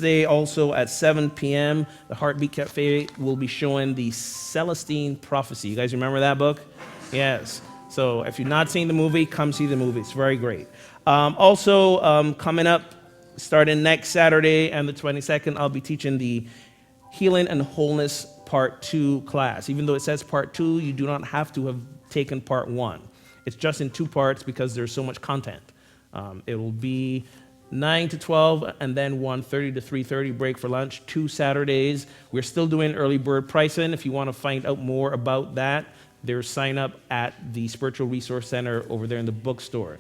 Wednesday, also at 7 p.m., the Heartbeat Cafe will be showing the Celestine Prophecy. You guys remember that book? Yes. So if you've not seen the movie, come see the movie. It's very great. Coming up, starting next Saturday and the 22nd, I'll be teaching the Healing and Wholeness Part 2 class. Even though it says Part 2, you do not have to have taken Part 1. It's just in 2 parts because there's so much content. It will be 9 to 12 and then 1:30 to 3:30 break for lunch, 2 Saturdays. We're still doing early bird pricing. If you want to find out more about that, there's sign up at the Spiritual Resource Center over there in the bookstore.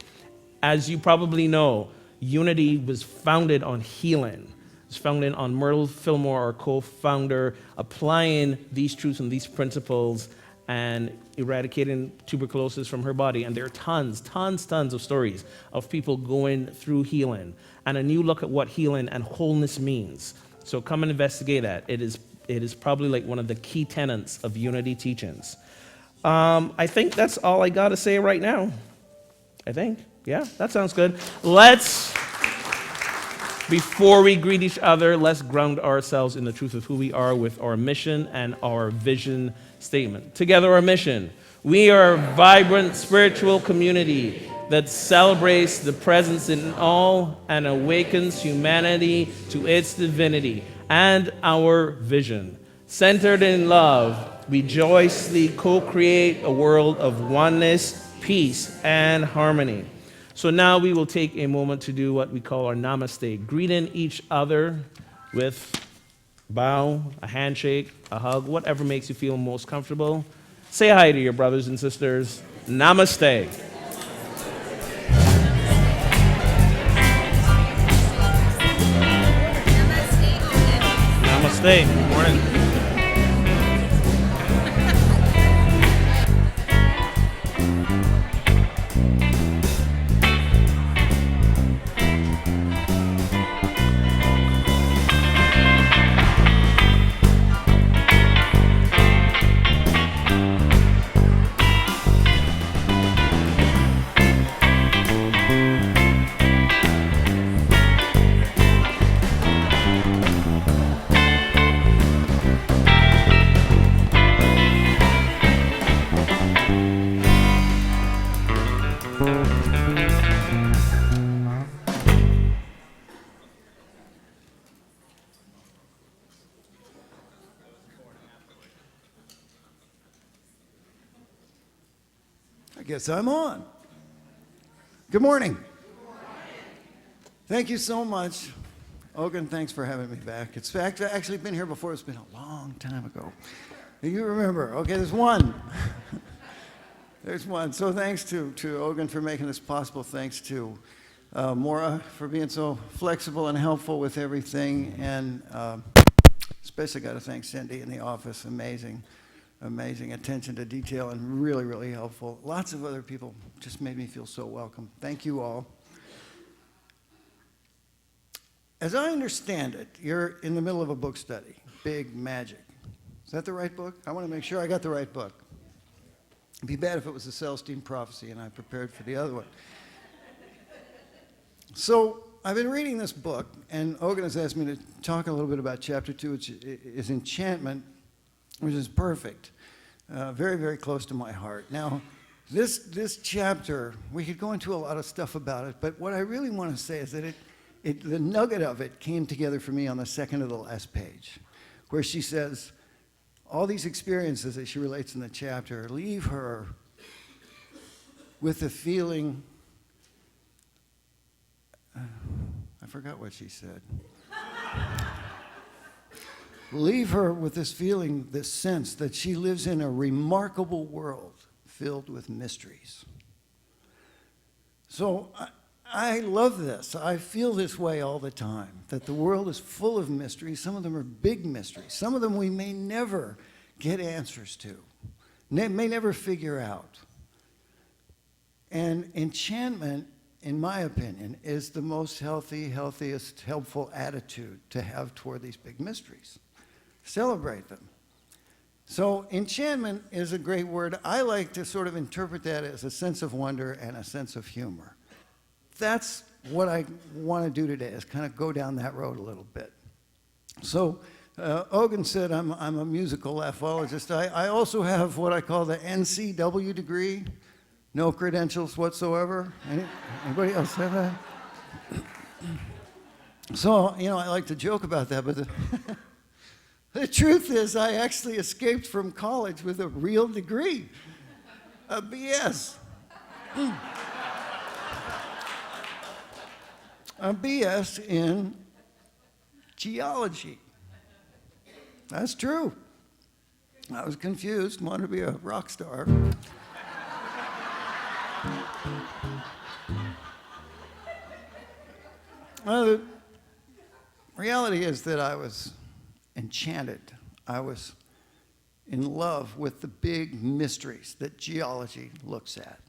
As you probably know, Unity was founded on healing. It was founded on Myrtle Fillmore, our co-founder, applying these truths and these principles and eradicating tuberculosis from her body. And there are tons of stories of people going through healing and a new look at what healing and wholeness means. So come and investigate that. It is probably like one of the key tenets of Unity teachings. I think that's all I got to say right now. I think. Yeah, that sounds good. Before we greet each other, let's ground ourselves in the truth of who we are with our mission and our vision statement. Together, our mission. We are a vibrant spiritual community that celebrates the presence in all and awakens humanity to its divinity. And our vision. Centered in love, we joyously co-create a world of oneness, peace, and harmony. So now we will take a moment to do what we call our namaste, greeting each other with bow, a handshake, a hug, whatever makes you feel most comfortable. Say hi to your brothers and sisters. Namaste. Namaste. Good morning. I guess I'm on. Good morning. Thank you so much. Ogun, thanks for having me back. It's actually been here before. It's been a long time ago. You remember. Okay, there's one. There's one. So thanks to Ogun for making this possible. Thanks to Maura for being so flexible and helpful with everything. And especially got to thank Cindy in the office. Amazing attention to detail and really, really helpful. Lots of other people just made me feel so welcome. Thank you all. As I understand it, you're in the middle of a book study, Big Magic. Is that the right book? I want to make sure I got the right book. It'd be bad if it was the Celestine Prophecy and I prepared for the other one. So I've been reading this book, and Ogun has asked me to talk a little bit about chapter 2, which is enchantment, which is perfect. Very, very close to my heart. Now, this chapter, we could go into a lot of stuff about it, but what I really want to say is that the nugget of it came together for me on the second to the last page, where she says, all these experiences that she relates in the chapter leave her with the feeling, I forgot what she said. Leave her with this feeling, this sense that she lives in a remarkable world filled with mysteries. So I love this. I feel this way all the time, that the world is full of mysteries. Some of them are big mysteries. Some of them we may never get answers to, may never figure out. And enchantment, in my opinion, is the most healthiest, helpful attitude to have toward these big mysteries. Celebrate them. So enchantment is a great word. I like to sort of interpret that as a sense of wonder and a sense of humor. That's what I want to do today, is kind of go down that road a little bit. So Ogun said I'm a musical laphologist. I also have what I call the NCW degree, no credentials whatsoever. Anybody else have that? So, I like to joke about that, but the truth is I actually escaped from college with a real degree, a BS. A BS in geology. That's true. I was confused, wanted to be a rock star. Well, the reality is that I was enchanted. I was in love with the big mysteries that geology looks at.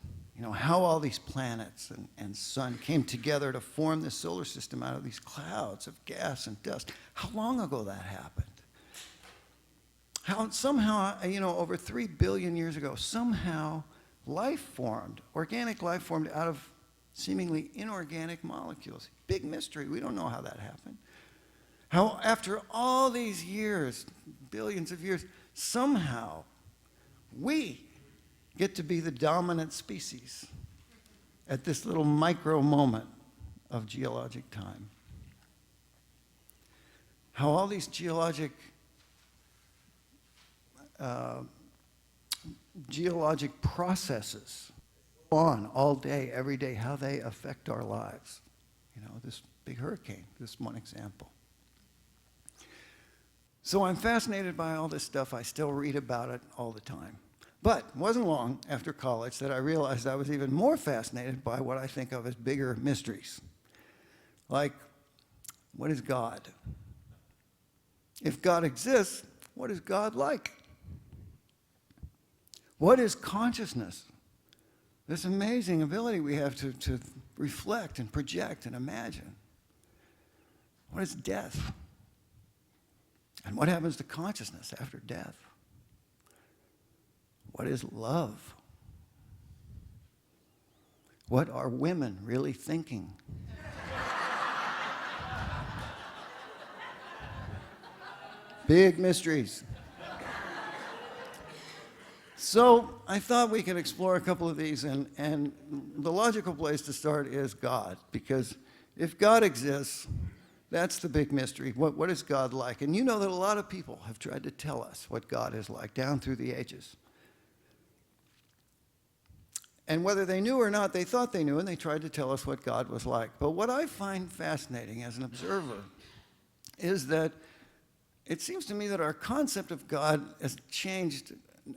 How all these planets and sun came together to form this solar system out of these clouds of gas and dust. How long ago that happened? How somehow, over 3 billion years ago, somehow organic life formed out of seemingly inorganic molecules. Big mystery. We don't know how that happened. How after all these years, billions of years, somehow we get to be the dominant species at this little micro moment of geologic time. How all these geologic processes go on all day, every day, how they affect our lives. This big hurricane, this one example. So I'm fascinated by all this stuff. I still read about it all the time. But it wasn't long after college that I realized I was even more fascinated by what I think of as bigger mysteries. Like, what is God? If God exists, what is God like? What is consciousness? This amazing ability we have to reflect and project and imagine. What is death? And what happens to consciousness after death? What is love? What are women really thinking? Big mysteries. So I thought we could explore a couple of these, and the logical place to start is God, because if God exists, that's the big mystery. What is God like? And you know that a lot of people have tried to tell us what God is like down through the ages. And whether they knew or not, they thought they knew, and they tried to tell us what God was like. But what I find fascinating as an observer is that it seems to me that our concept of God has changed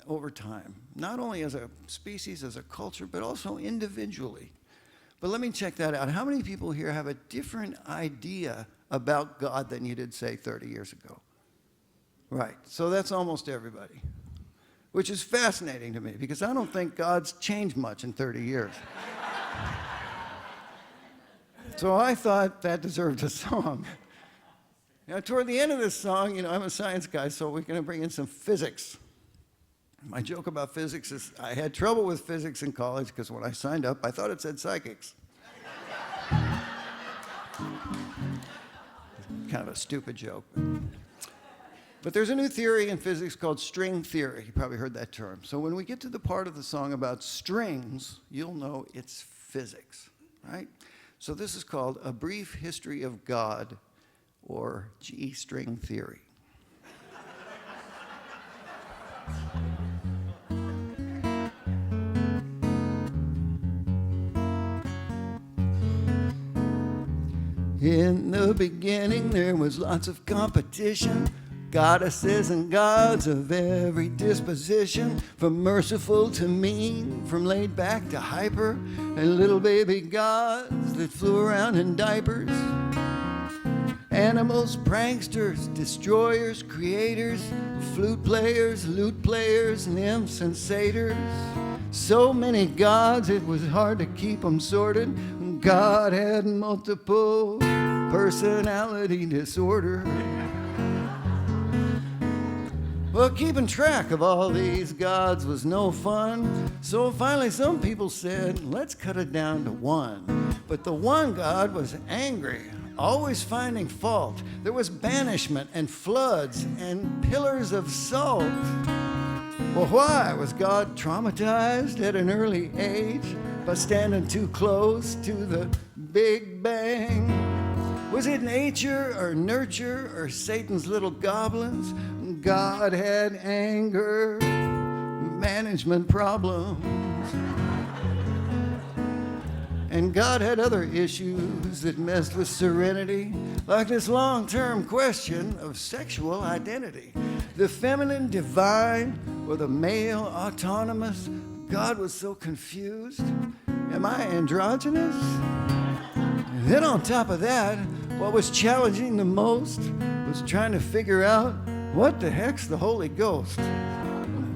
over time, not only as a species, as a culture, but also individually. But let me check that out. How many people here have a different idea about God than you did, say, 30 years ago? Right, so that's almost everybody, which is fascinating to me because I don't think God's changed much in 30 years. So I thought that deserved a song. Now, toward the end of this song, I'm a science guy, so we're going to bring in some physics. My joke about physics is I had trouble with physics in college because when I signed up, I thought it said psychics. Kind of a stupid joke. But there's a new theory in physics called string theory. You probably heard that term. So when we get to the part of the song about strings, you'll know it's physics, right? So this is called A Brief History of God, or G-string theory. In the beginning, there was lots of competition. Goddesses and gods of every disposition, from merciful to mean, from laid back to hyper, and little baby gods that flew around in diapers. Animals, pranksters, destroyers, creators, flute players, lute players, nymphs and satyrs. So many gods, it was hard to keep them sorted. God had multiple personality disorder. Well, keeping track of all these gods was no fun, so finally some people said, let's cut it down to one. But the one god was angry always finding fault. There was banishment and floods and pillars of salt. Well, why? Was God traumatized at an early age by standing too close to the Big Bang? Was it nature or nurture or Satan's little goblins? God had anger, management problems. And God had other issues that messed with serenity, like this long-term question of sexual identity. The feminine divine or the male autonomous? God was so confused. Am I androgynous? And then on top of that, what was challenging the most was trying to figure out what the heck's the Holy Ghost.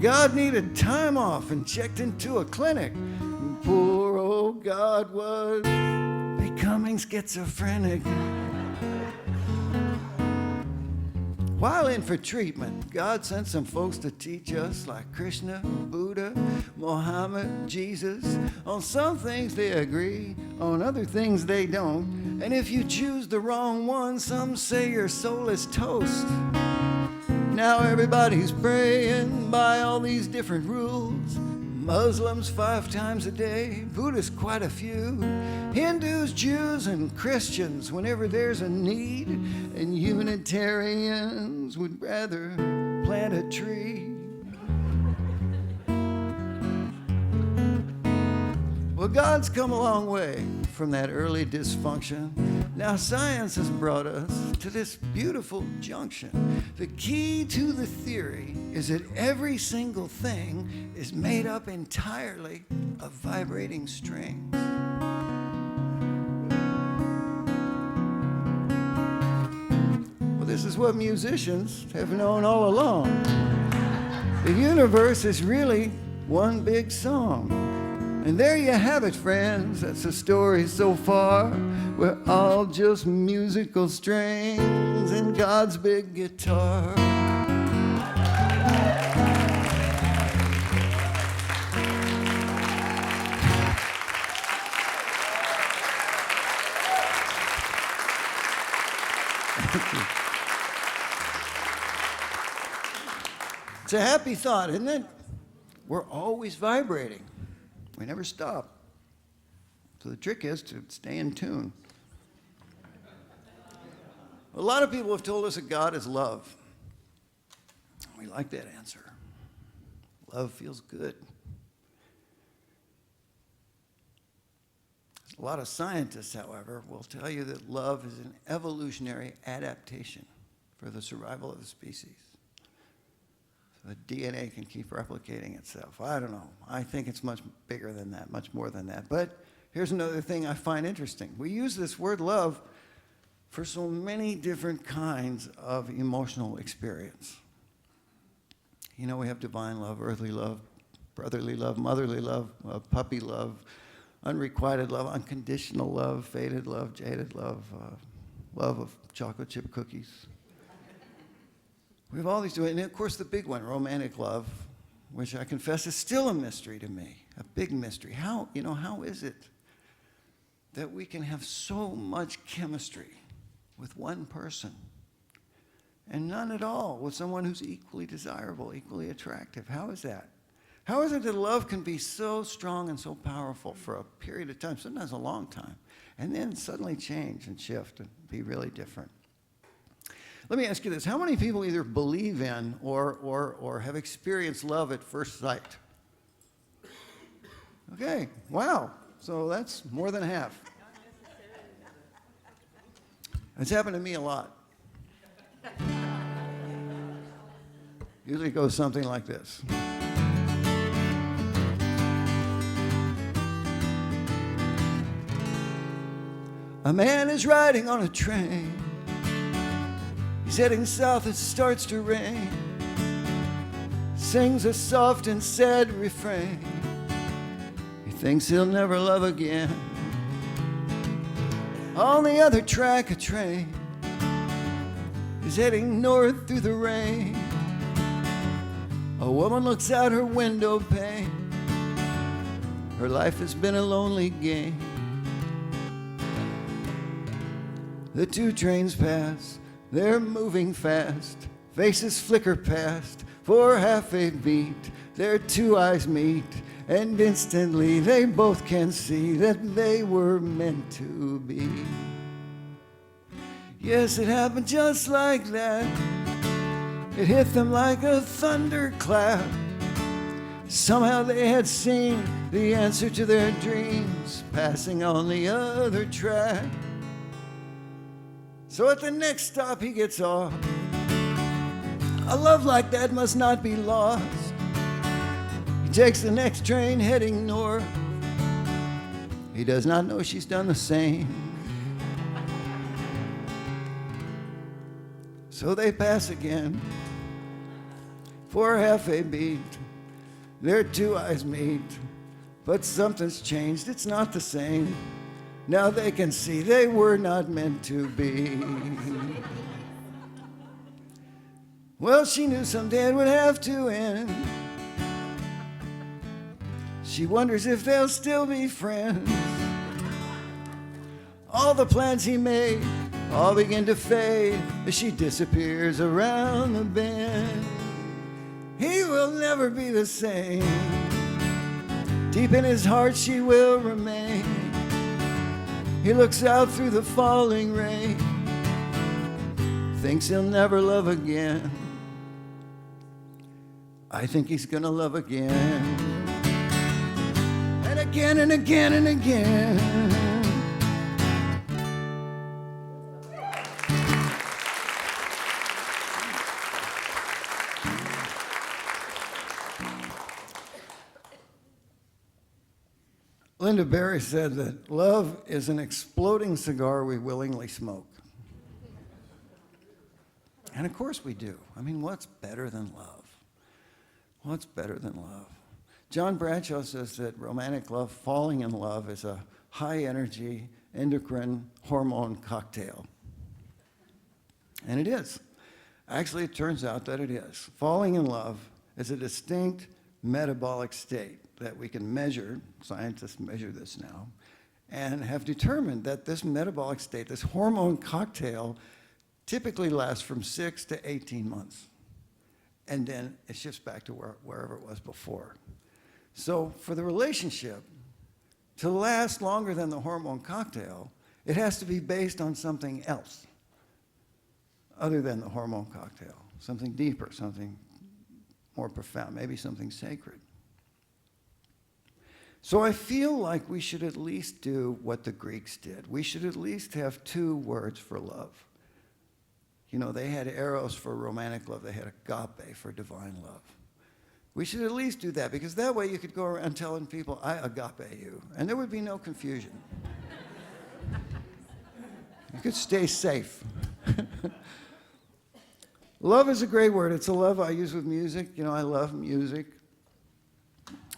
God needed time off and checked into a clinic. Poor old God was becoming schizophrenic. While in for treatment, God sent some folks to teach us, like Krishna, Buddha, Mohammed, Jesus. On some things they agree, on other things they don't. And if you choose the wrong one, some say your soul is toast. Now everybody's praying by all these different rules. Muslims 5 times a day, Buddhists quite a few, Hindus, Jews, and Christians whenever there's a need, and Unitarians would rather plant a tree. Well, God's come a long way from that early dysfunction. Now science has brought us to this beautiful junction. The key to the theory is that every single thing is made up entirely of vibrating strings. Well, this is what musicians have known all along. The universe is really one big song. And there you have it, friends. That's the story so far. We're all just musical strings in God's big guitar. It's a happy thought, isn't it? We're always vibrating. We never stop. So the trick is to stay in tune. A lot of people have told us that God is love. We like that answer. Love feels good. A lot of scientists, however, will tell you that love is an evolutionary adaptation for the survival of the species. The DNA can keep replicating itself. I don't know. I think it's much bigger than that, much more than that. But here's another thing I find interesting. We use this word love for so many different kinds of emotional experience. You know, we have divine love, earthly love, brotherly love, motherly love, puppy love, unrequited love, unconditional love, faded love, jaded love, love of chocolate chip cookies. We have all these, and of course the big one, romantic love, which I confess is still a mystery to me, a big mystery. How is it that we can have so much chemistry with one person and none at all with someone who's equally desirable, equally attractive? How is that? How is it that love can be so strong and so powerful for a period of time, sometimes a long time, and then suddenly change and shift and be really different? Let me ask you this. How many people either believe in or have experienced love at first sight? Okay, wow. So that's more than half. It's happened to me a lot. Usually it goes something like this. A man is riding on a train. He's heading south, it starts to rain. Sings a soft and sad refrain. He thinks he'll never love again. On the other track, a train is heading north through the rain. A woman looks out her window pane. Her life has been a lonely game. The two trains pass, they're moving fast. Faces flicker past for half a beat. Their two eyes meet, and instantly they both can see that they were meant to be. Yes, it happened just like that. It hit them like a thunderclap. Somehow they had seen the answer to their dreams passing on the other track. So at the next stop he gets off. A love like that must not be lost. He takes the next train heading north. He does not know she's done the same. So they pass again for half a beat. Their two eyes meet, but something's changed. It's not the same. Now they can see they were not meant to be. Well, she knew someday it would have to end. She wonders if they'll still be friends. All the plans he made all begin to fade as she disappears around the bend. He will never be the same. Deep in his heart she will remain. He looks out through the falling rain, thinks he'll never love again. I think he's gonna love again, and again and again and again. Linda Berry said that love is an exploding cigar we willingly smoke. And of course we do. I mean, what's better than love? What's better than love? John Bradshaw says that romantic love, falling in love, is a high-energy endocrine hormone cocktail. And it is. Actually, it turns out that it is. Falling in love is a distinct metabolic state that we can measure. Scientists measure this now, and have determined that this metabolic state, this hormone cocktail, typically lasts from 6 to 18 months. And then it shifts back to wherever it was before. So for the relationship to last longer than the hormone cocktail, it has to be based on something else other than the hormone cocktail, something deeper, something more profound, maybe something sacred. So I feel like we should at least do what the Greeks did. We should at least have two words for love. You know, they had eros for romantic love. They had agape for divine love. We should at least do that, because that way you could go around telling people, I agape you, and there would be no confusion. You could stay safe. Love is a great word. It's a love I use with music. You know, I love music.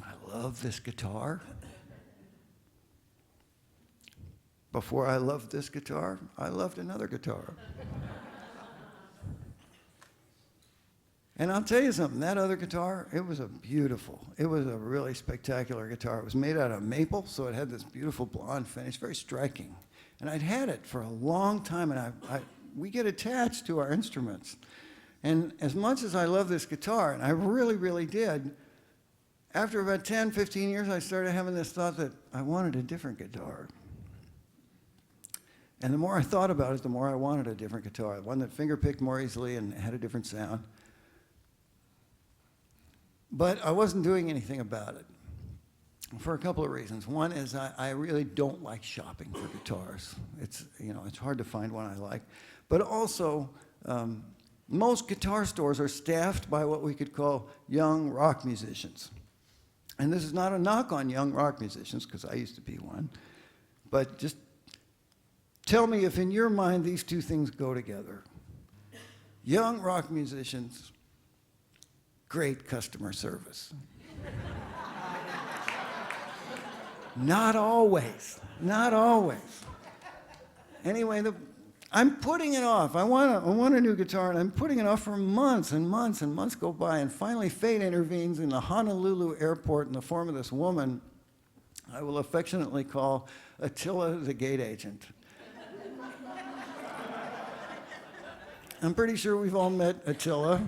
I love this guitar. Before I loved this guitar, I loved another guitar. And I'll tell you something, that other guitar, it was a really spectacular guitar. It was made out of maple, so it had this beautiful blonde finish, very striking. And I'd had it for a long time, and we get attached to our instruments. And as much as I love this guitar, and I really, really did, after about 10, 15 years, I started having this thought that I wanted a different guitar. And the more I thought about it, the more I wanted a different guitar, one that finger-picked more easily and had a different sound. But I wasn't doing anything about it for a couple of reasons. One is I really don't like shopping for guitars. It's hard to find one I like. But also, most guitar stores are staffed by what we could call young rock musicians. And this is not a knock on young rock musicians, because I used to be one. But just tell me if in your mind these two things go together. Young rock musicians, great customer service. Not always. Not always. Anyway, I'm putting it off. I want a new guitar, and I'm putting it off for months and months and months go by, and finally fate intervenes in the Honolulu airport in the form of this woman I will affectionately call Attila the gate agent. I'm pretty sure we've all met Attila.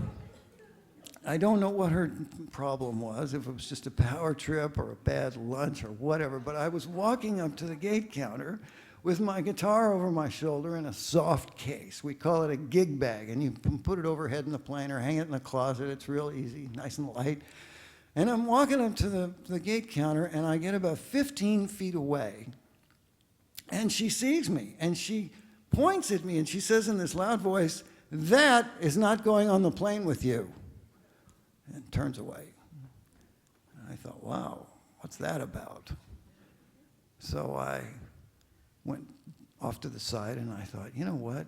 I don't know what her problem was, if it was just a power trip or a bad lunch or whatever, but I was walking up to the gate counter with my guitar over my shoulder in a soft case. We call it a gig bag, and you can put it overhead in the plane or hang it in the closet. It's real easy, nice and light. And I'm walking up to the gate counter, and I get about 15 feet away, and she sees me, and she points at me, and she says in this loud voice, "That is not going on the plane with you," and turns away. And I thought, wow, what's that about? So I went off to the side, and I thought, you know what?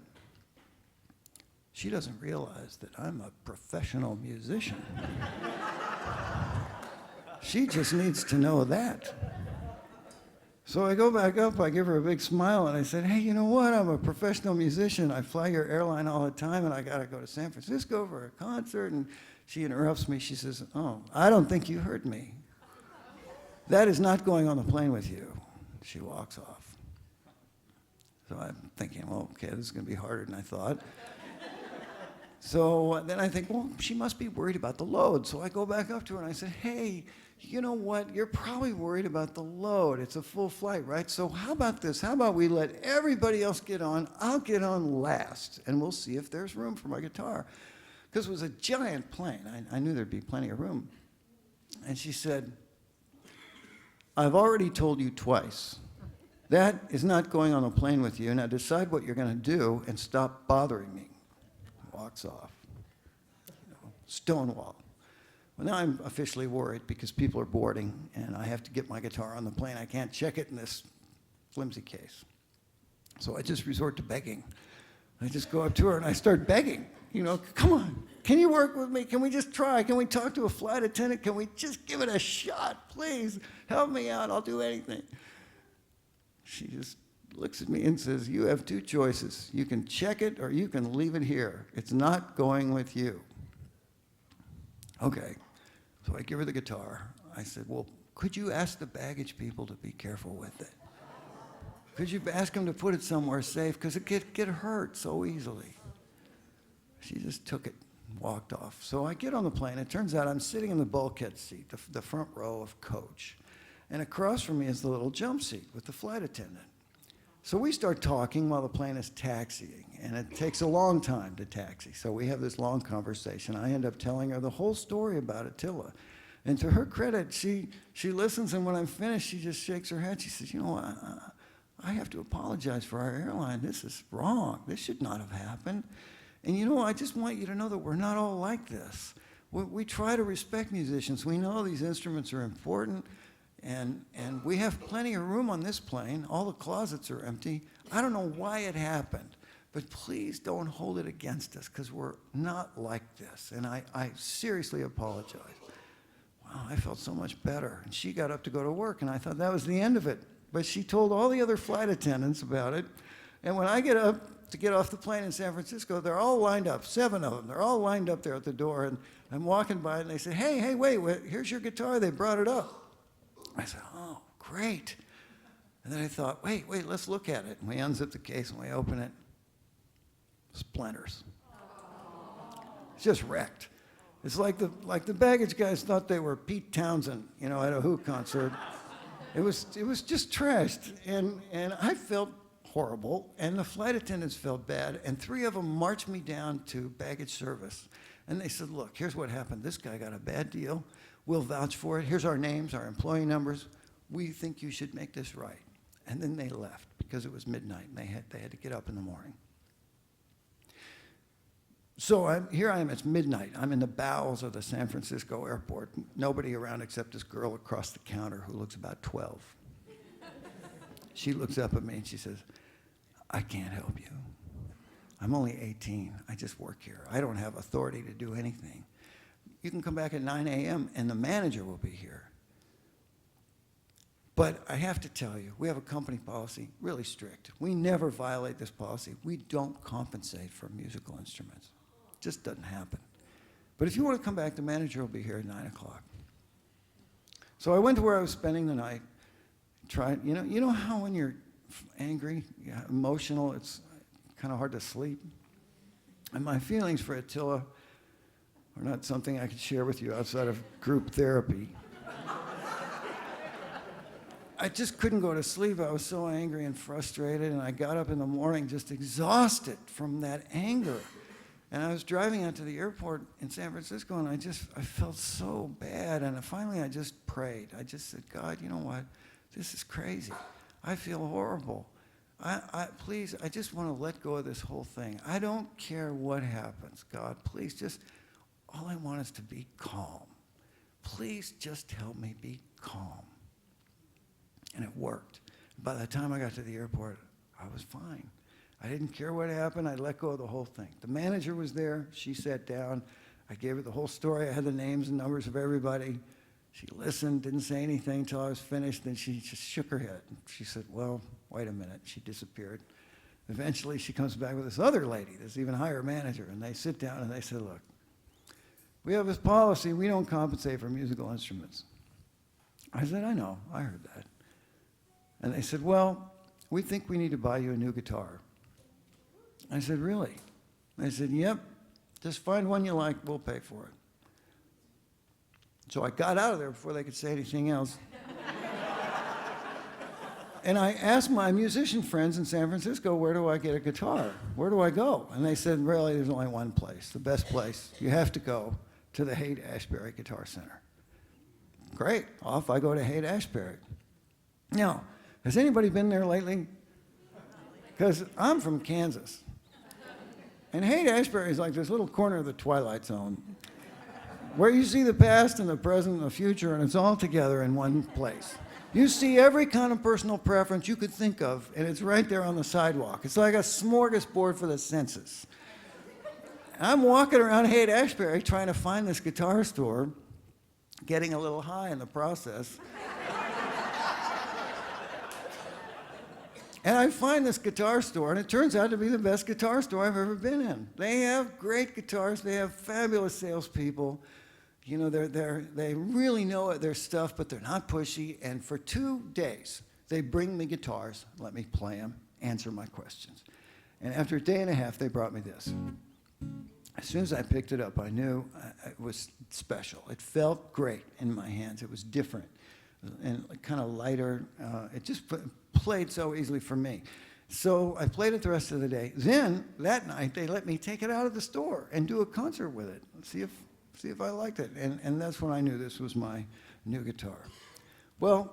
She doesn't realize that I'm a professional musician. She just needs to know that. So I go back up, I give her a big smile, and I said, hey, you know what? I'm a professional musician. I fly your airline all the time, and I got to go to San Francisco for a concert. And she interrupts me. She says, oh, I don't think you heard me. That is not going on the plane with you. She walks off. So I'm thinking, well, okay, this is going to be harder than I thought. So then I think, well, she must be worried about the load. So I go back up to her and I said, hey, you know what? You're probably worried about the load. It's a full flight, right? So how about this? How about we let everybody else get on? I'll get on last, and we'll see if there's room for my guitar. Because it was a giant plane. I knew there'd be plenty of room. And she said, I've already told you twice. That is not going on a plane with you. Now decide what you're going to do and stop bothering me. Walks off. Stonewall. Well, now I'm officially worried because people are boarding and I have to get my guitar on the plane. I can't check it in this flimsy case. So I just resort to begging. I just go up to her and I start begging. You know, come on, can you work with me? Can we just try? Can we talk to a flight attendant? Can we just give it a shot? Please, help me out. I'll do anything. She just looks at me and says, you have two choices. You can check it or you can leave it here. It's not going with you. Okay. So I give her the guitar. I said, well, could you ask the baggage people to be careful with it? Could you ask them to put it somewhere safe? Because it could get hurt so easily. She just took it and walked off. So I get on the plane. It turns out I'm sitting in the bulkhead seat, the front row of coach. And across from me is the little jump seat with the flight attendant. So we start talking while the plane is taxiing, and it takes a long time to taxi. So we have this long conversation. I end up telling her the whole story about Attila. And to her credit, she listens, and when I'm finished, she just shakes her head. She says, you know, I have to apologize for our airline. This is wrong. This should not have happened. And you know, I just want you to know that we're not all like this. We try to respect musicians. We know these instruments are important. And we have plenty of room on this plane. All the closets are empty. I don't know why it happened, but please don't hold it against us because we're not like this. And I seriously apologize. Wow, I felt so much better. And she got up to go to work, and I thought that was the end of it. But she told all the other flight attendants about it. And when I get up to get off the plane in San Francisco, they're all lined up, 7 of them. They're all lined up there at the door. And I'm walking by, and they say, hey, wait, here's your guitar. They brought it up. I said, oh, great. And then I thought, wait, let's look at it. And we unzip the case and we open it. Splinters. It's just wrecked. It's like the baggage guys thought they were Pete Townsend, you know, at a Who concert. It was just trashed. And I felt horrible, and the flight attendants felt bad, and 3 of them marched me down to baggage service. And they said, look, here's what happened. This guy got a bad deal. We'll vouch for it. Here's our names, our employee numbers. We think you should make this right. And then they left because it was midnight and they had to get up in the morning. So here I am, it's midnight. I'm in the bowels of the San Francisco airport. Nobody around except this girl across the counter who looks about 12. She looks up at me and she says, I can't help you. I'm only 18. I just work here. I don't have authority to do anything. You can come back at 9 a.m. and the manager will be here. But I have to tell you, we have a company policy, really strict. We never violate this policy. We don't compensate for musical instruments. It just doesn't happen. But if you want to come back, the manager will be here at 9 o'clock. So I went to where I was spending the night, tried, you know how when you're angry, emotional, it's kind of hard to sleep? And my feelings for Attila are not something I could share with you outside of group therapy. I just couldn't go to sleep. I was so angry and frustrated, and I got up in the morning just exhausted from that anger. And I was driving out to the airport in San Francisco, and I felt so bad. And finally, I just prayed. I just said, God, you know what? This is crazy. I feel horrible. Please, I just want to let go of this whole thing. I don't care what happens, God. Please, all I want is to be calm. Please just help me be calm. And it worked. By the time I got to the airport, I was fine. I didn't care what happened. I let go of the whole thing. The manager was there. She sat down. I gave her the whole story. I had the names and numbers of everybody. She listened, didn't say anything until I was finished. Then she just shook her head. She said, well, wait a minute. She disappeared. Eventually, she comes back with this other lady, this even higher manager. And they sit down and they said, look, we have this policy. We don't compensate for musical instruments. I said, I know. I heard that. And they said, well, we think we need to buy you a new guitar. I said, really? They said, yep, just find one you like, we'll pay for it. So I got out of there before they could say anything else. And I asked my musician friends in San Francisco, where do I get a guitar? Where do I go? And they said, really, there's only one place, the best place. You have to go to the Haight-Ashbury Guitar Center. Great, off I go to Haight-Ashbury. Now, has anybody been there lately? Because I'm from Kansas. And Haight-Ashbury is like this little corner of the Twilight Zone where you see the past and the present and the future, and it's all together in one place. You see every kind of personal preference you could think of, and it's right there on the sidewalk. It's like a smorgasbord for the senses. I'm walking around Haight-Ashbury trying to find this guitar store, getting a little high in the process. And I find this guitar store, and it turns out to be the best guitar store I've ever been in. They have great guitars. They have fabulous salespeople. You know, they really know their stuff, but they're not pushy. And for 2 days, they bring me guitars, let me play them, answer my questions. And after a day and a half, they brought me this. As soon as I picked it up, I knew it was special. It felt great in my hands. It was different and kind of lighter. It just played so easily for me. So I played it the rest of the day. Then, that night, they let me take it out of the store and do a concert with it, see if I liked it. And that's when I knew this was my new guitar. Well,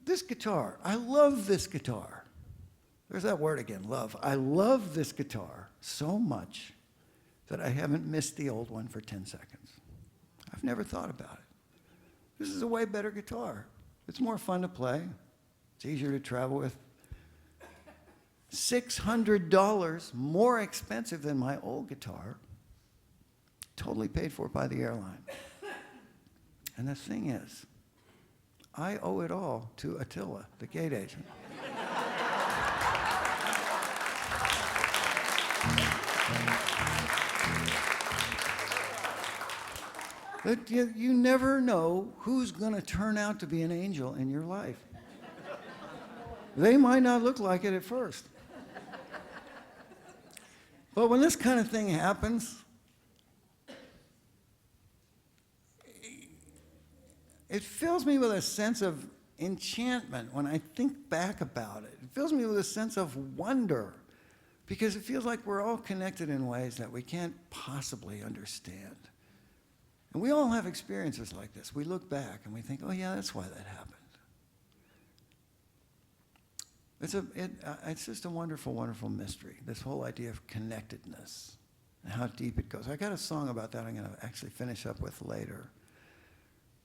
this guitar, I love this guitar. There's that word again, love. I love this guitar so much that I haven't missed the old one for 10 seconds. I've never thought about it. This is a way better guitar. It's more fun to play. It's easier to travel with. $600 more expensive than my old guitar. Totally paid for by the airline. And the thing is, I owe it all to Attila, the gate agent. But you never know who's going to turn out to be an angel in your life. They might not look like it at first. But when this kind of thing happens, it fills me with a sense of enchantment when I think back about it. It fills me with a sense of wonder because it feels like we're all connected in ways that we can't possibly understand. And we all have experiences like this. We look back and we think, oh yeah, that's why that happened. It's just a wonderful, wonderful mystery, this whole idea of connectedness and how deep it goes. I got a song about that I'm going to actually finish up with later.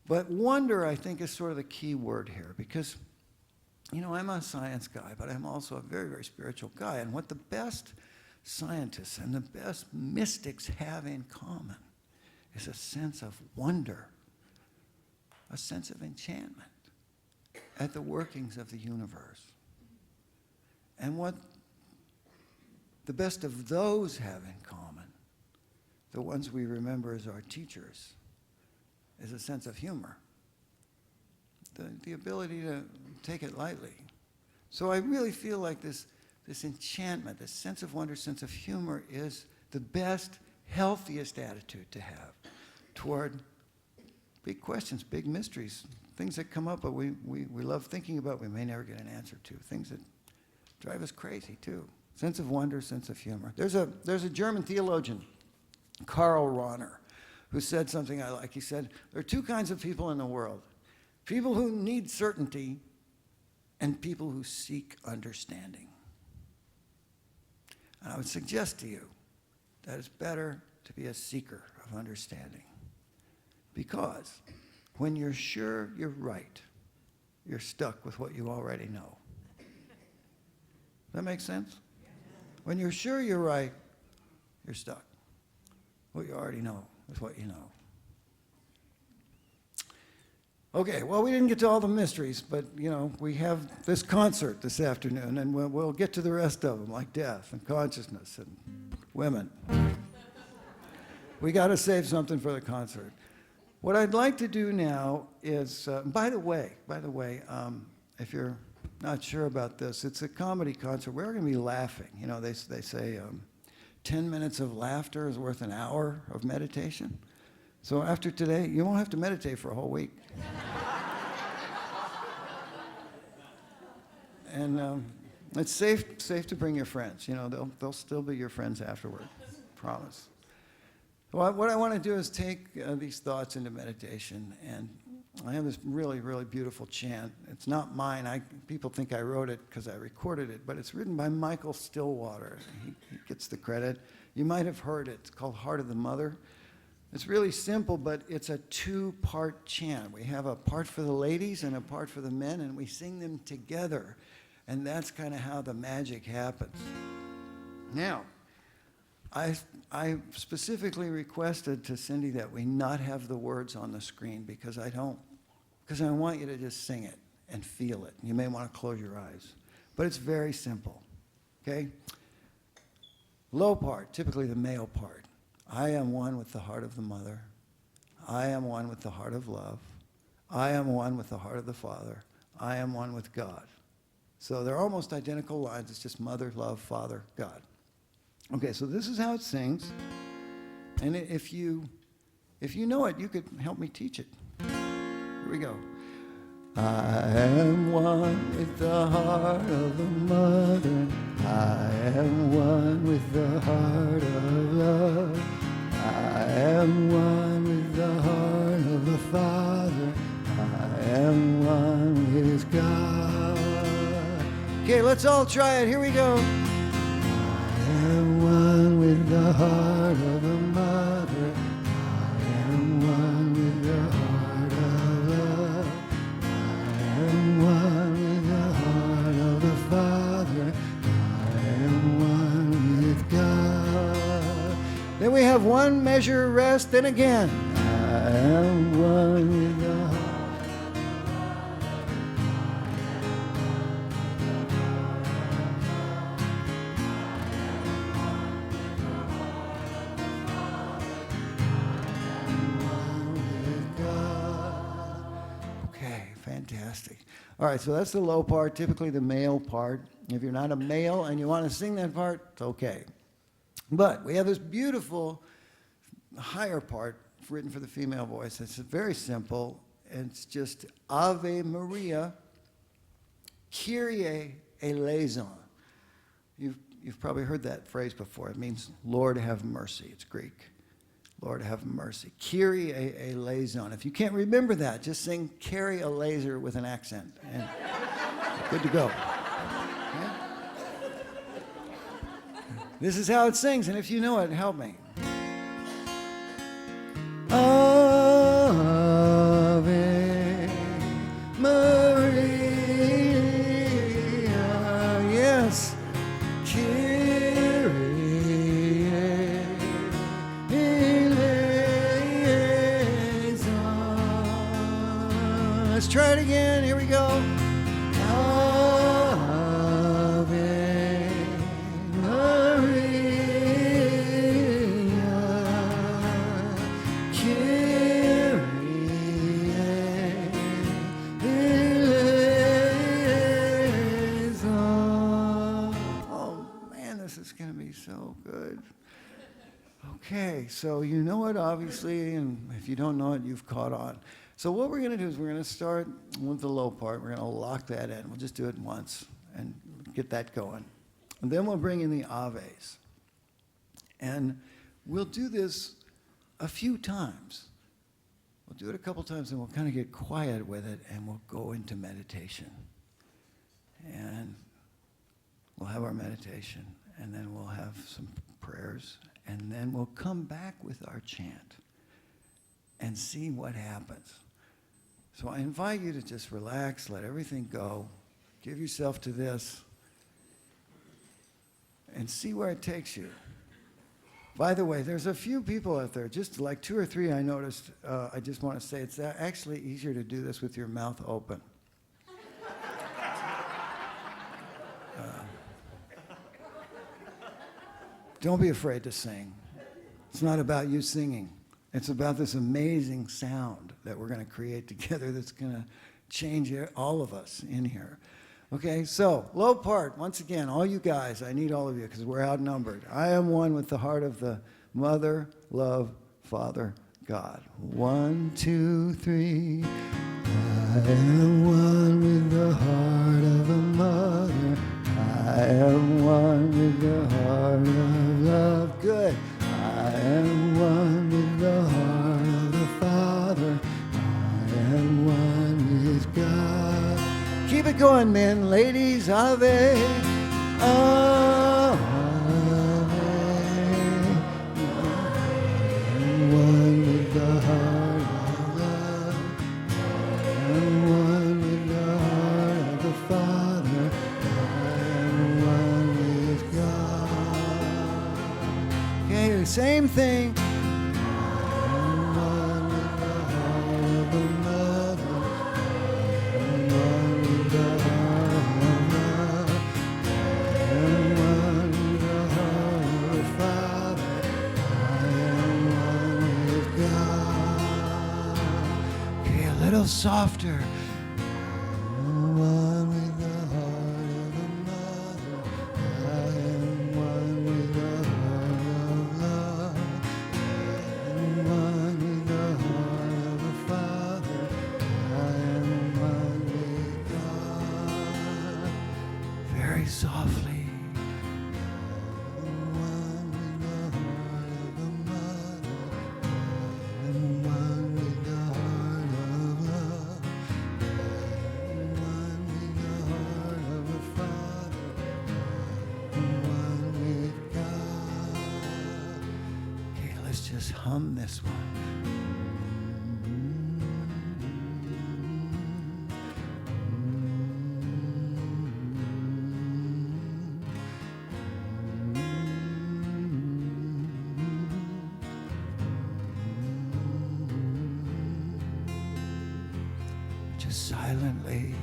But wonder, I think, is sort of the key word here because, you know, I'm a science guy, but I'm also a very, very spiritual guy. And what the best scientists and the best mystics have in common is a sense of wonder, a sense of enchantment at the workings of the universe. And what the best of those have in common, the ones we remember as our teachers, is a sense of humor, the ability to take it lightly. So I really feel like this enchantment, this sense of wonder, sense of humor is the best, healthiest attitude to have toward big questions, big mysteries, things that come up but we love thinking about, we may never get an answer to, things that drive us crazy too. Sense of wonder, sense of humor. There's a German theologian, Karl Rahner, who said something I like. He said, there are two kinds of people in the world: people who need certainty and people who seek understanding. And I would suggest to you that it's better to be a seeker of understanding, because when you're sure you're right, you're stuck with what you already know. Does that make sense? When you're sure you're right, you're stuck. What you already know is what you know. Okay, well, we didn't get to all the mysteries, but, we have this concert this afternoon, and we'll get to the rest of them, like death and consciousness and women. We got to save something for the concert. What I'd like to do now is, by the way, if you're not sure about this, it's a comedy concert. We're going to be laughing. They say 10 minutes of laughter is worth an hour of meditation. So after today, you won't have to meditate for a whole week. And it's safe to bring your friends. They'll still be your friends afterward. Promise. Well, what I want to do is take these thoughts into meditation, and I have this really, really beautiful chant. It's not mine. People think I wrote it because I recorded it, but it's written by Michael Stillwater. He gets the credit. You might have heard it. It's called Heart of the Mother. It's really simple, but it's a two-part chant. We have a part for the ladies and a part for the men, and we sing them together, and that's kind of how the magic happens. Now, I specifically requested to Cindy that we not have the words on the screen because I want you to just sing it and feel it. You may want to close your eyes. But it's very simple, okay? Low part, typically the male part. I am one with the heart of the mother. I am one with the heart of love. I am one with the heart of the Father. I am one with God. So they're almost identical lines. It's just mother, love, Father, God. Okay, so this is how it sings. And if you know it, you could help me teach it. Here we go. I am one with the heart of the mother. I am one with the heart of love. I am one with the heart of the Father. I am one with God. Okay, let's all try it. Here we go. I am one with the heart of the mother. I am one with the heart of love. I am one with the heart of the Father. I am one with God. Then we have one measure rest, then again. I am one with the heart. Fantastic. All right, so that's the low part, typically the male part. If you're not a male and you want to sing that part, it's okay. But we have this beautiful higher part written for the female voice. It's very simple. It's just Ave Maria, Kyrie eleison. You've probably heard that phrase before. It means Lord have mercy. It's Greek. Lord have mercy. Kyrie eleison. If you can't remember that, just sing carry a laser with an accent. And good to go. Okay? This is how it sings, and if you know it, help me. Ave Maria. Yes. Let's try it again. Here we go. Ave Maria, Kyrie eleison. Oh man, this is going to be so good. Okay, so you know it obviously, and if you don't know it, you've caught on. So what we're going to do is we're going to start with the low part. We're going to lock that in. We'll just do it once and get that going. And then we'll bring in the Aves. And we'll do this a few times. We'll do it a couple times and we'll kind of get quiet with it and we'll go into meditation. And we'll have our meditation and then we'll have some prayers and then we'll come back with our chant and see what happens. So I invite you to just relax, let everything go, give yourself to this, and see where it takes you. By the way, there's a few people out there, just like 2 or 3 I noticed. I just want to say it's actually easier to do this with your mouth open. Don't be afraid to sing. It's not about you singing. It's about this amazing sound that we're going to create together that's going to change all of us in here. Okay, so low part, once again, all you guys, I need all of you because we're outnumbered. I am one with the heart of the Mother, Love, Father, God. 1, 2, 3. I am one with the heart of a mother. I am one with the heart of love. Good. I am one with the heart of the Father. I am one with God. Keep it going, men, ladies. Ave. Ave. I am one with the heart of love. I am one with the heart of the Father. I am one with God. Okay, the same thing. Softer. One with the heart of a mother. I am one with the heart of love. I am one with the heart of a father. I am one with God. Very softly. Just hum this one. Just silently.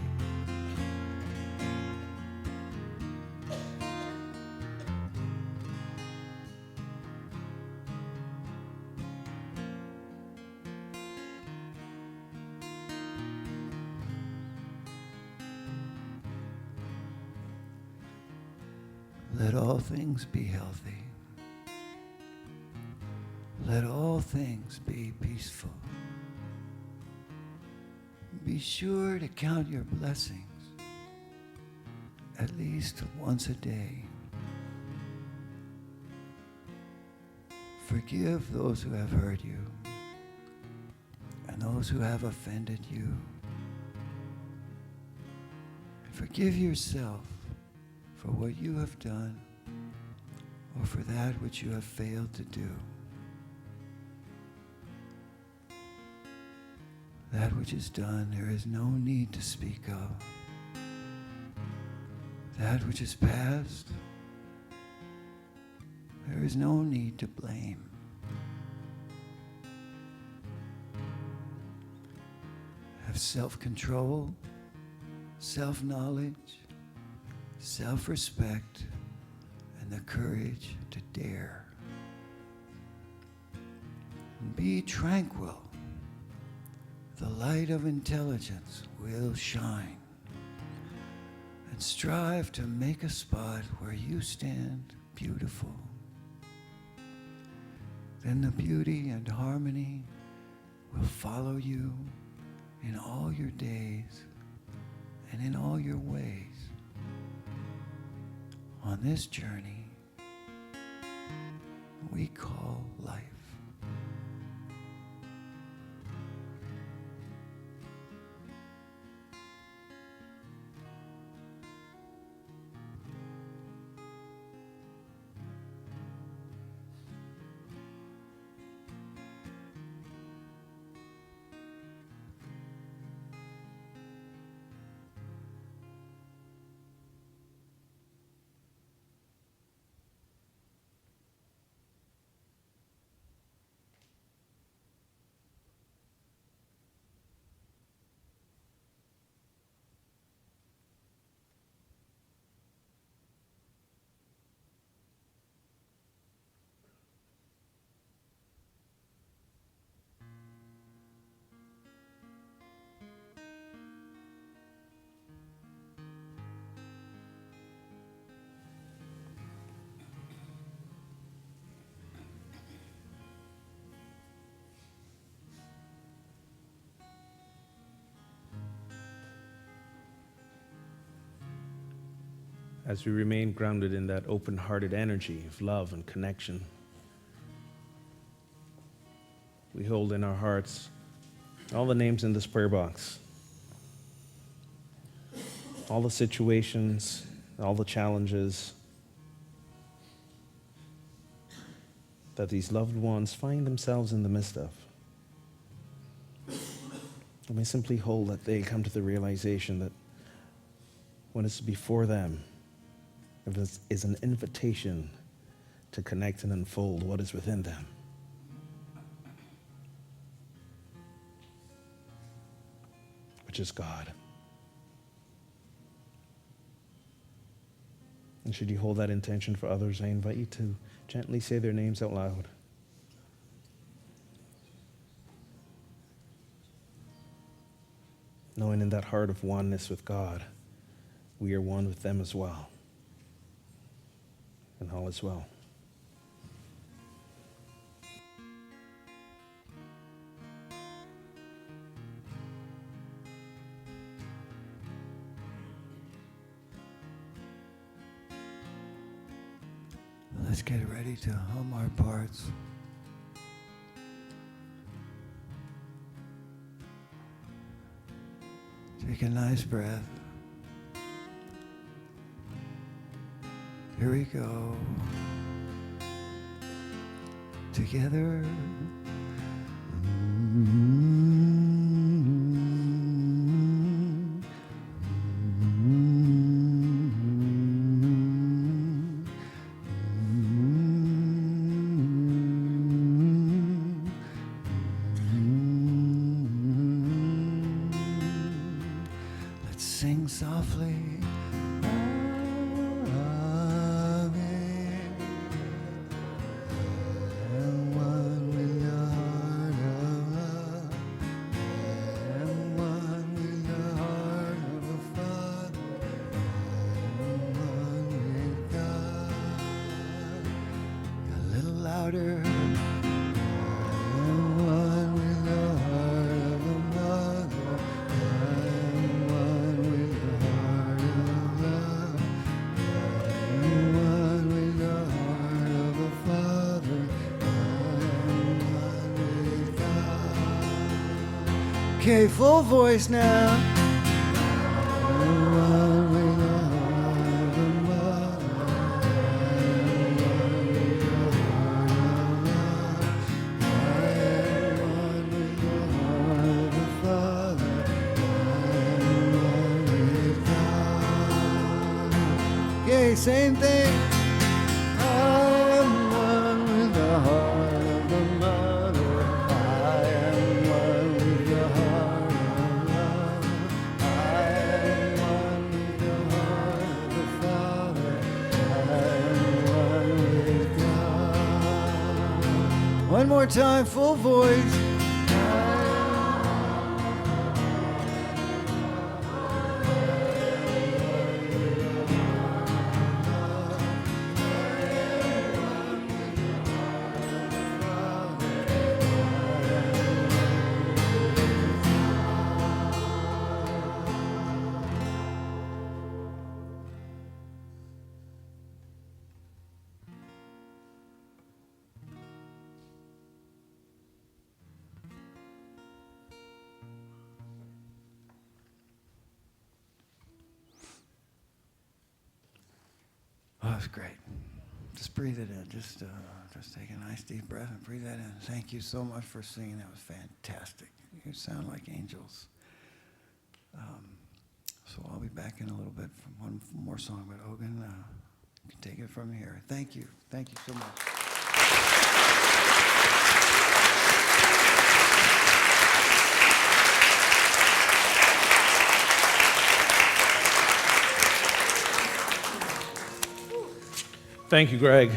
Let all things be healthy. Let all things be peaceful. Be sure to count your blessings at least once a day. Forgive those who have hurt you and those who have offended you. Forgive yourself for what you have done or for that which you have failed to do. That which is done, there is no need to speak of. That which is past, there is no need to blame. Have self-control, self-knowledge, self-respect, and the courage to dare. And be tranquil. The light of intelligence will shine. And strive to make a spot where you stand beautiful. then the beauty and harmony will follow you in all your days and in all your ways on this journey we call life. As we remain grounded in that open-hearted energy of love and connection, we hold in our hearts all the names in this prayer box, all the situations, all the challenges that these loved ones find themselves in the midst of. And we simply hold that they come to the realization that when it's before them, it is an invitation to connect and unfold what is within them. Which is God. And should you hold that intention for others, I invite you to gently say their names out loud. Knowing in that heart of oneness with God, we are one with them as well. And all is well. Let's get ready to hum our parts. Take a nice breath. Here we go. Together. Let's sing softly. Okay, full voice now. Okay, same thing. I'm one with the heart of the mother. I am one with the heart of love. I am one with the heart of the Father. I am one with God. One more time, full voice. was great. Just breathe it in. Just take a nice deep breath and breathe that in. Thank you so much for singing. That was fantastic. You sound like angels. So I'll be back in a little bit for one more song, but Ogun, you can take it from here. Thank you. Thank you so much. Thank you, Greg.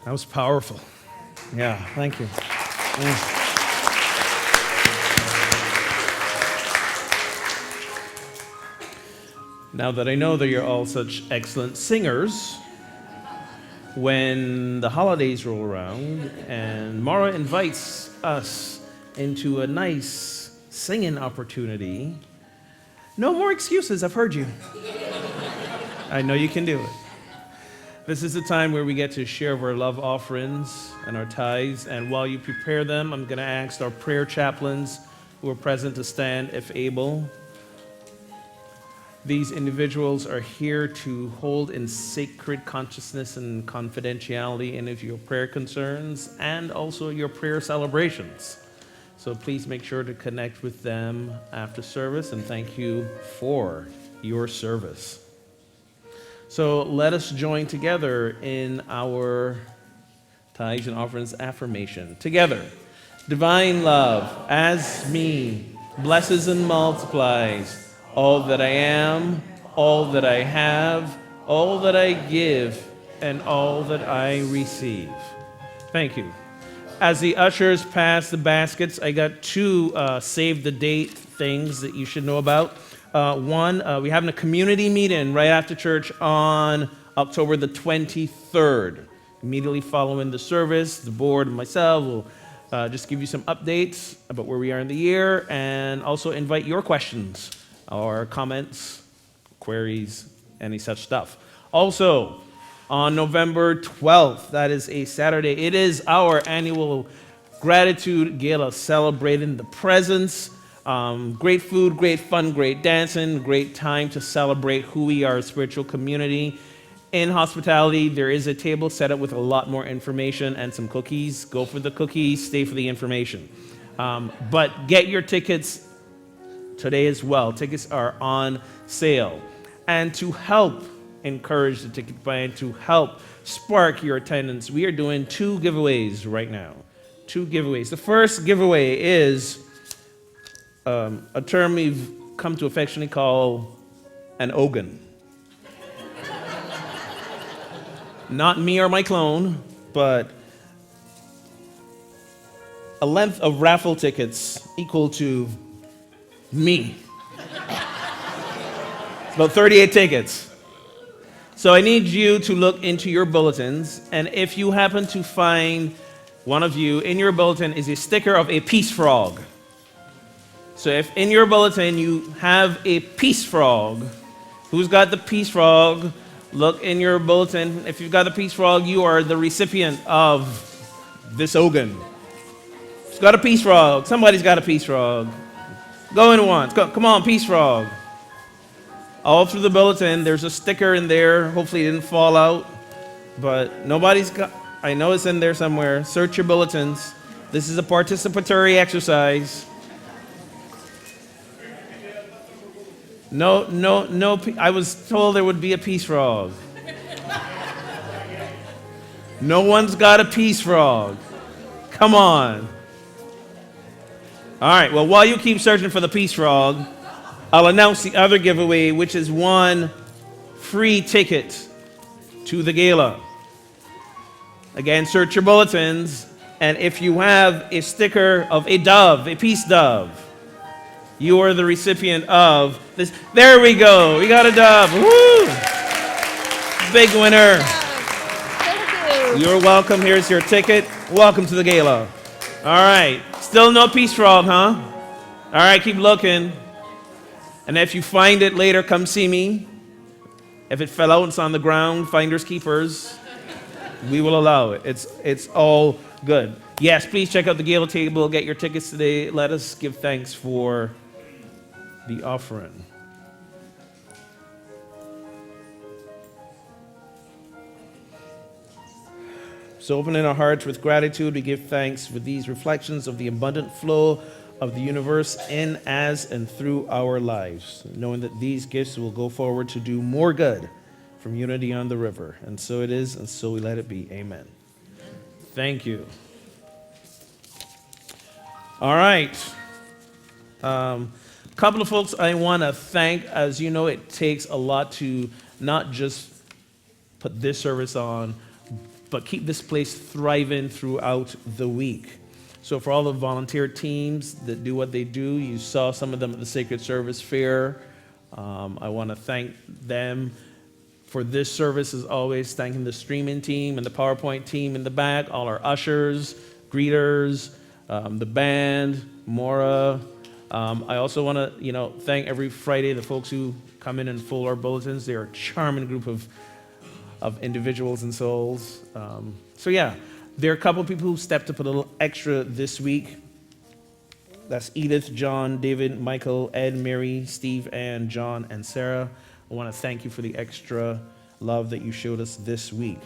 That was powerful. Yeah, thank you. Now that I know that you're all such excellent singers, when the holidays roll around and Mara invites us into a nice singing opportunity, no more excuses, I've heard you. I know you can do it. This is the time where we get to share our love offerings and our tithes, and while you prepare them, I'm going to ask our prayer chaplains who are present to stand if able. These individuals are here to hold in sacred consciousness and confidentiality any of your prayer concerns and also your prayer celebrations. So please make sure to connect with them after service, and thank you for your service. So let us join together in our tithes and offerings affirmation. Together, divine love as me blesses and multiplies all that I am, all that I have, all that I give, and all that I receive. Thank you. As the ushers pass the baskets, I got two save the date things that you should know about. One, we're having a community meeting right after church on October the 23rd. Immediately following the service, the board and myself will just give you some updates about where we are in the year and also invite your questions or comments, queries, any such stuff. Also, on November 12th, that is a Saturday, it is our annual Gratitude Gala celebrating the presence. Great food, great fun, great dancing, great time to celebrate who we are, a spiritual community. In hospitality, there is a table set up with a lot more information and some cookies. Go for the cookies, stay for the information. But get your tickets today as well. Tickets are on sale. And to help encourage the ticket buying, to help spark your attendance, we are doing two giveaways right now. Two giveaways. The first giveaway is a term we've come to affectionately call an Ogun. Not me or my clone, but a length of raffle tickets equal to me. It's about 38 tickets. So I need you to look into your bulletins, and if you happen to find one of you in your bulletin is a sticker of a peace frog. So if in your bulletin you have a peace frog, who's got the peace frog? Look in your bulletin. If you've got the peace frog, you are the recipient of this Ogun. Who's got a peace frog? Somebody's got a peace frog. Go in once. Come on, peace frog. All through the bulletin, there's a sticker in there. Hopefully it didn't fall out. But nobody's got, I know it's in there somewhere. Search your bulletins. This is a participatory exercise. No, I was told there would be a peace frog. No one's got a peace frog. Come on. All right, well, while you keep searching for the peace frog, I'll announce the other giveaway, which is one free ticket to the gala. Again, search your bulletins, and if you have a sticker of a dove, a peace dove, you are the recipient of this. There we go. We got a dove. Woo! Big winner. Thank you. You're welcome. Here's your ticket. Welcome to the gala. All right. Still no peace frog, huh? All right. Keep looking. And if you find it later, come see me. If it fell out and it's on the ground, finders keepers, we will allow it. It's all good. Yes, please check out the gala table. Get your tickets today. Let us give thanks for the offering. So opening our hearts with gratitude, we give thanks for these reflections of the abundant flow of the universe in, as, and through our lives, knowing that these gifts will go forward to do more good from unity on the river. And so it is, and so we let it be. Amen. Thank you. All right. Couple of folks I want to thank. As you know, it takes a lot to not just put this service on, but keep this place thriving throughout the week. So for all the volunteer teams that do what they do, you saw some of them at the Sacred Service Fair. I want to thank them for this service, as always, thanking the streaming team and the PowerPoint team in the back, all our ushers, greeters, the band, Maura. I also want to, thank every Friday the folks who come in and fold our bulletins. They're a charming group of individuals and souls. There are a couple of people who stepped up a little extra this week. That's Edith, John, David, Michael, Ed, Mary, Steve, Ann, John, and Sarah. I want to thank you for the extra love that you showed us this week.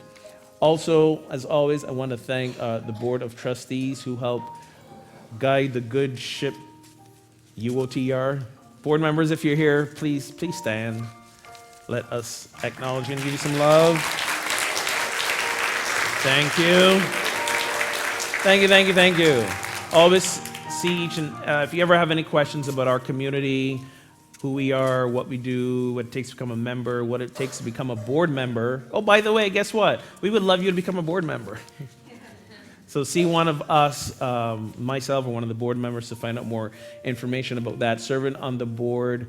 Also, as always, I want to thank the Board of Trustees who helped guide the good ship UOTR. Board members, if you're here, please stand. Let us acknowledge you and give you some love. Thank you. Thank you. Always see each and if you ever have any questions about our community, who we are, what we do, what it takes to become a member, what it takes to become a board member. Oh, by the way, guess what? We would love you to become a board member. So see one of us, myself or one of the board members, to find out more information about that. Serving on the board,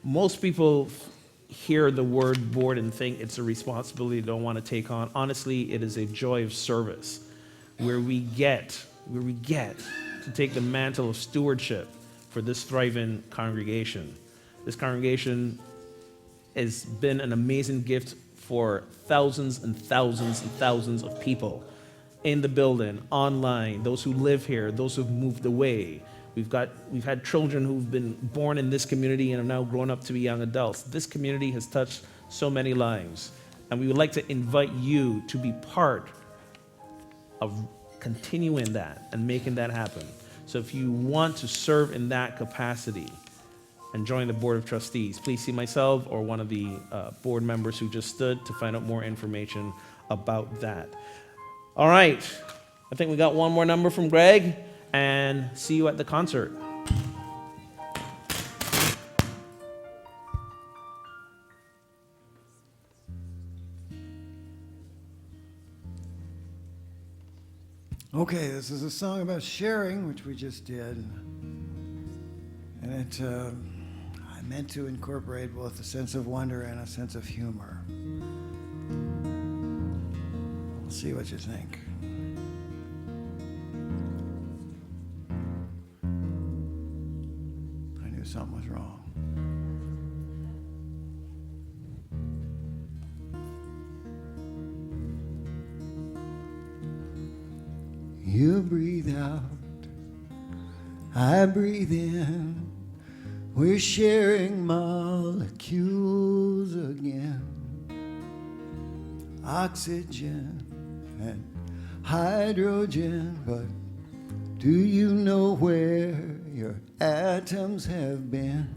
most people hear the word board and think it's a responsibility they don't want to take on. Honestly, it is a joy of service where we get to take the mantle of stewardship for this thriving congregation. This congregation has been an amazing gift for thousands and thousands and thousands of people in the building, online, those who live here, those who've moved away. We've had children who've been born in this community and have now grown up to be young adults. This community has touched so many lives, and we would like to invite you to be part of continuing that and making that happen. So if you want to serve in that capacity and join the Board of Trustees, please see myself or one of the board members who just stood to find out more information about that. All right, I think we got one more number from Greg, and see you at the concert. Okay, this is a song about sharing, which we just did. And I meant to incorporate both a sense of wonder and a sense of humor. We'll see what you think. I knew something was wrong. You breathe out, I breathe in. We're sharing molecules again. Oxygen and hydrogen, but do you know where your atoms have been?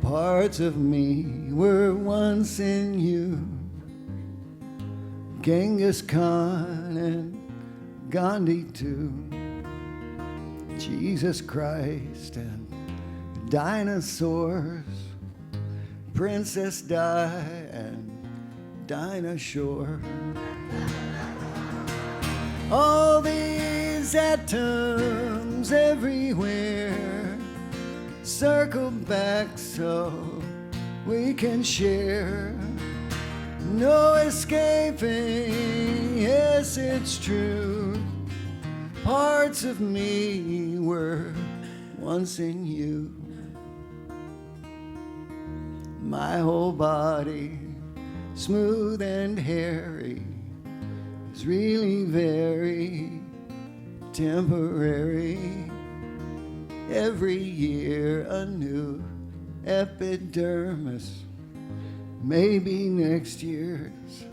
Parts of me were once in you. Genghis Khan and Gandhi too. Jesus Christ and dinosaurs. Princess Di and Dinah Shore. All these atoms everywhere circle back so we can share. No escaping, yes, it's true. Parts of me were once in you. My whole body, smooth and hairy, is really very temporary. Every year a new epidermis. Maybe next year's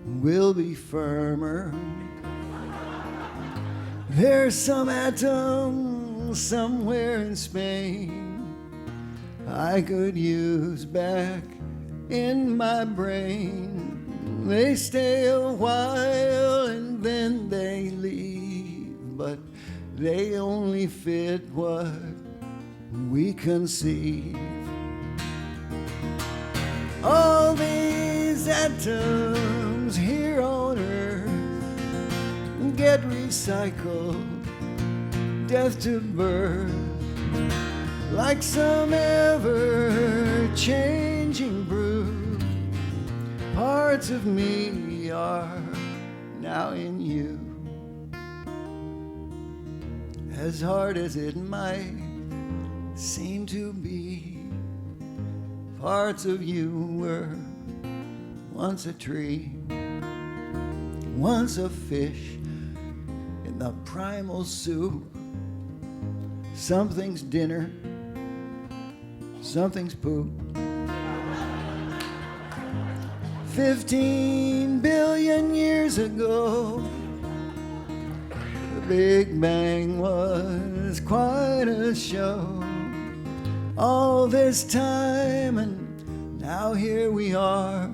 will be firmer. There's some atom somewhere in Spain I could use back in my brain. They stay a while and then they leave, but they only fit what we conceive. All these atoms here on Earth get recycled, death to birth, like some ever-changing brew. Parts of me are now in you. As hard as it might seem to be, parts of you were once a tree, once a fish in the primal soup. Something's dinner, something's poop. 15 billion years ago, the Big Bang was quite a show. All this time and now here we are.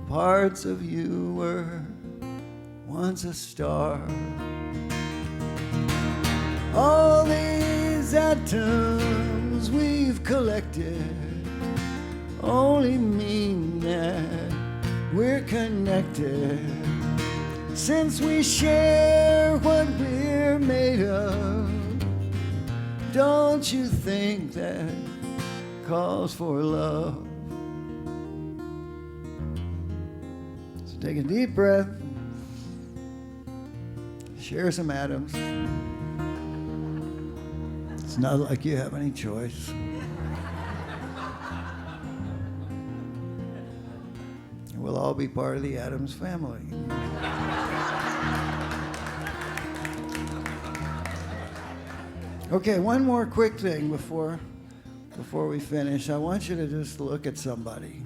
Parts of you were once a star. All these atoms we've collected only mean that we're connected. Since we share what we're made of, don't you think that calls for love? So take a deep breath, share some atoms. It's not like you have any choice. We'll all be part of the Addams family. Okay, one more quick thing before we finish. I want you to just look at somebody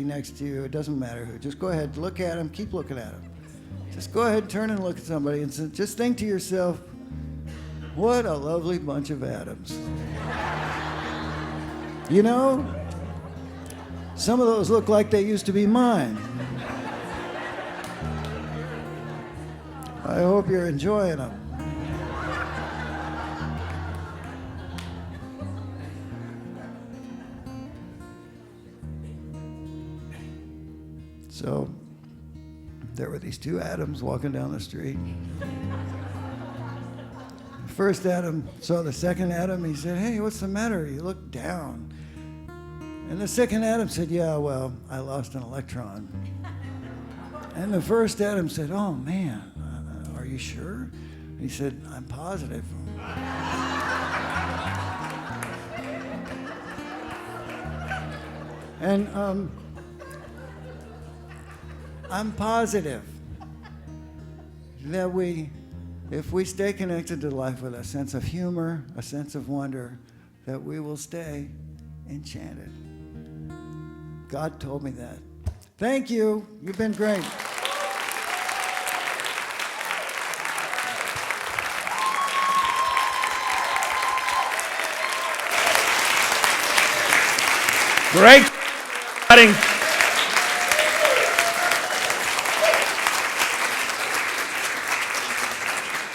next to you. It doesn't matter who. Just go ahead, look at them, keep looking at them. Just go ahead, turn and look at somebody and just think to yourself, what a lovely bunch of atoms. You know, some of those look like they used to be mine. I hope you're enjoying them. So there were these two atoms walking down the street. The first atom saw the second atom. He said, "Hey, what's the matter? You look down." And the second atom said, "Yeah, well, I lost an electron." And the first atom said, "Oh, man, are you sure?" And he said, "I'm positive." And I'm positive that if we stay connected to life with a sense of humor, a sense of wonder, that we will stay enchanted. God told me that. Thank you. You've been great. Great.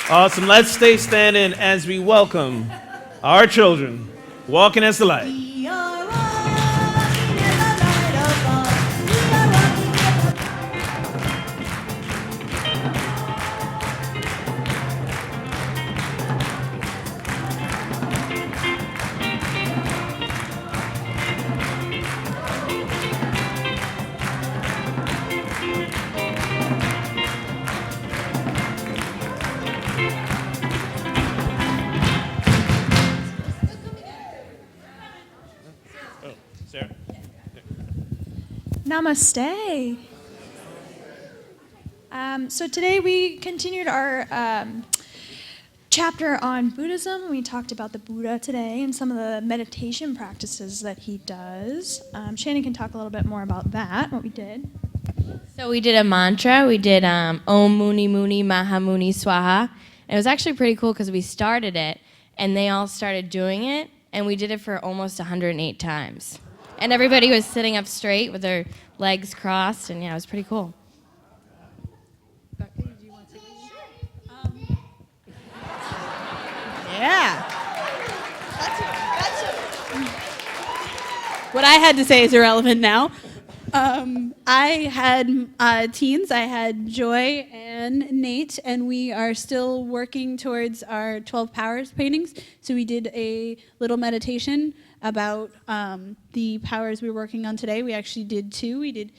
Awesome. Let's stay standing as we welcome our children walking as the light. We are walking in the light of God. We are Sarah? Namaste. So today we continued our chapter on Buddhism. We talked about the Buddha today and some of the meditation practices that he does. Shannon can talk a little bit more about that, what we did. So we did a mantra. We did Om Muni Muni Maha Muni Swaha. And it was actually pretty cool because we started it, and they all started doing it, and we did it for almost 108 times. And everybody was sitting up straight with their legs crossed, and yeah, it was pretty cool. Yeah. What I had to say is irrelevant now. I had teens. I had Joy and Nate, and we are still working towards our 12 powers paintings. So we did a little meditation about the powers we're working on today. We actually did two. We did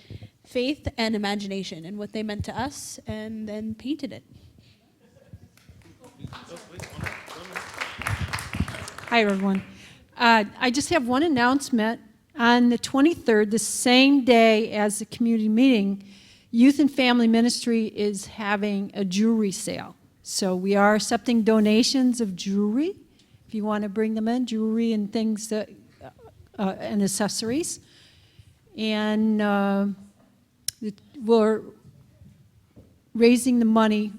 faith and imagination and what they meant to us, and then painted it. Hi, everyone. I just have one announcement. On the 23rd, the same day as the community meeting, Youth and Family Ministry is having a jewelry sale. So we are accepting donations of jewelry, if you want to bring them in, jewelry and things that, and accessories. And we're raising the money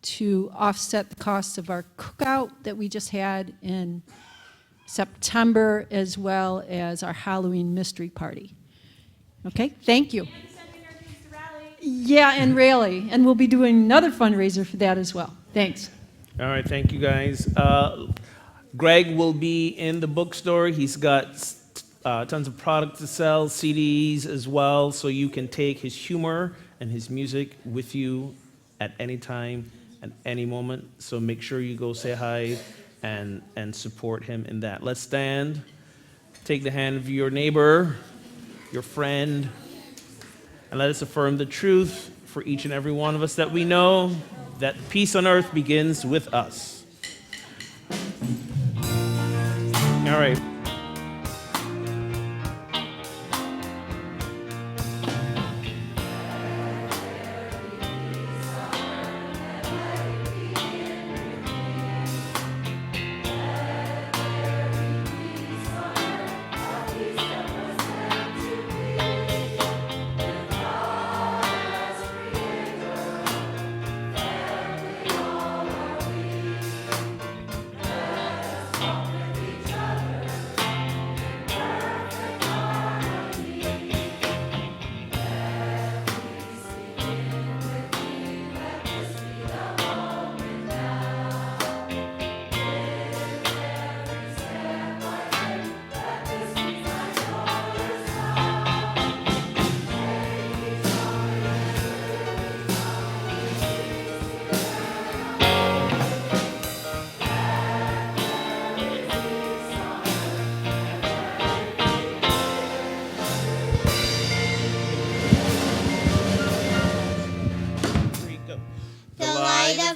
to offset the cost of our cookout that we just had in September, as well as our Halloween mystery party. Okay, thank you. Yeah, and rally. And we'll be doing another fundraiser for that as well. Thanks. All right, thank you guys. Greg will be in the bookstore. He's got tons of product to sell, CDs as well, so you can take his humor and his music with you at any time, at any moment. So make sure you go say hi and support him in that. Let's stand, take the hand of your neighbor, your friend, and let us affirm the truth for each and every one of us that we know that peace on earth begins with us. All right.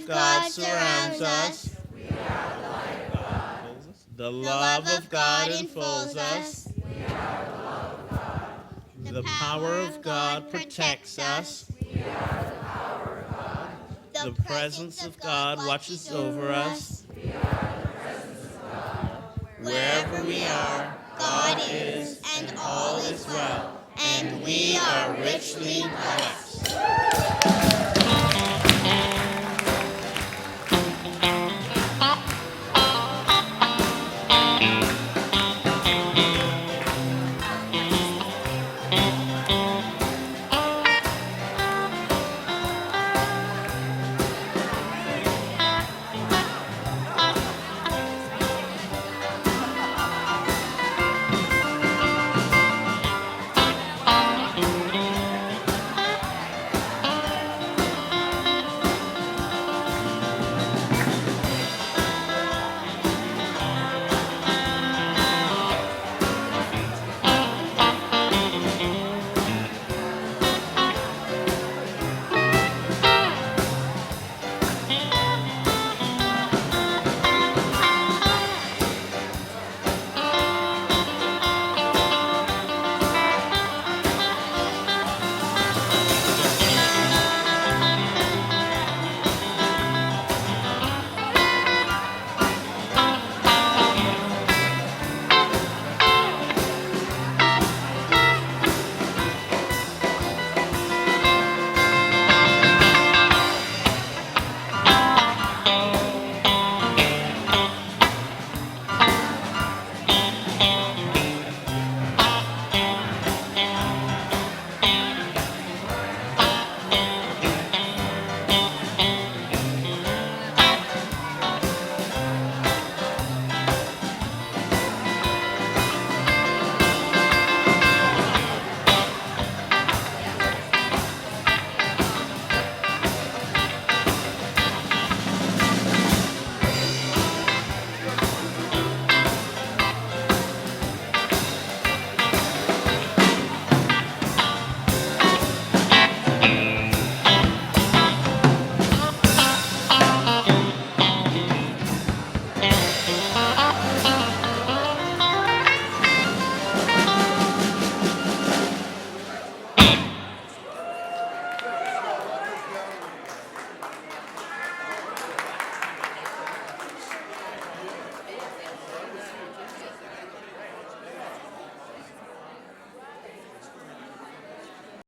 God surrounds us. The love of God enfolds us. The power of God protects us. The presence of God watches over us. Wherever we are, God is, and all is well, and we are richly blessed.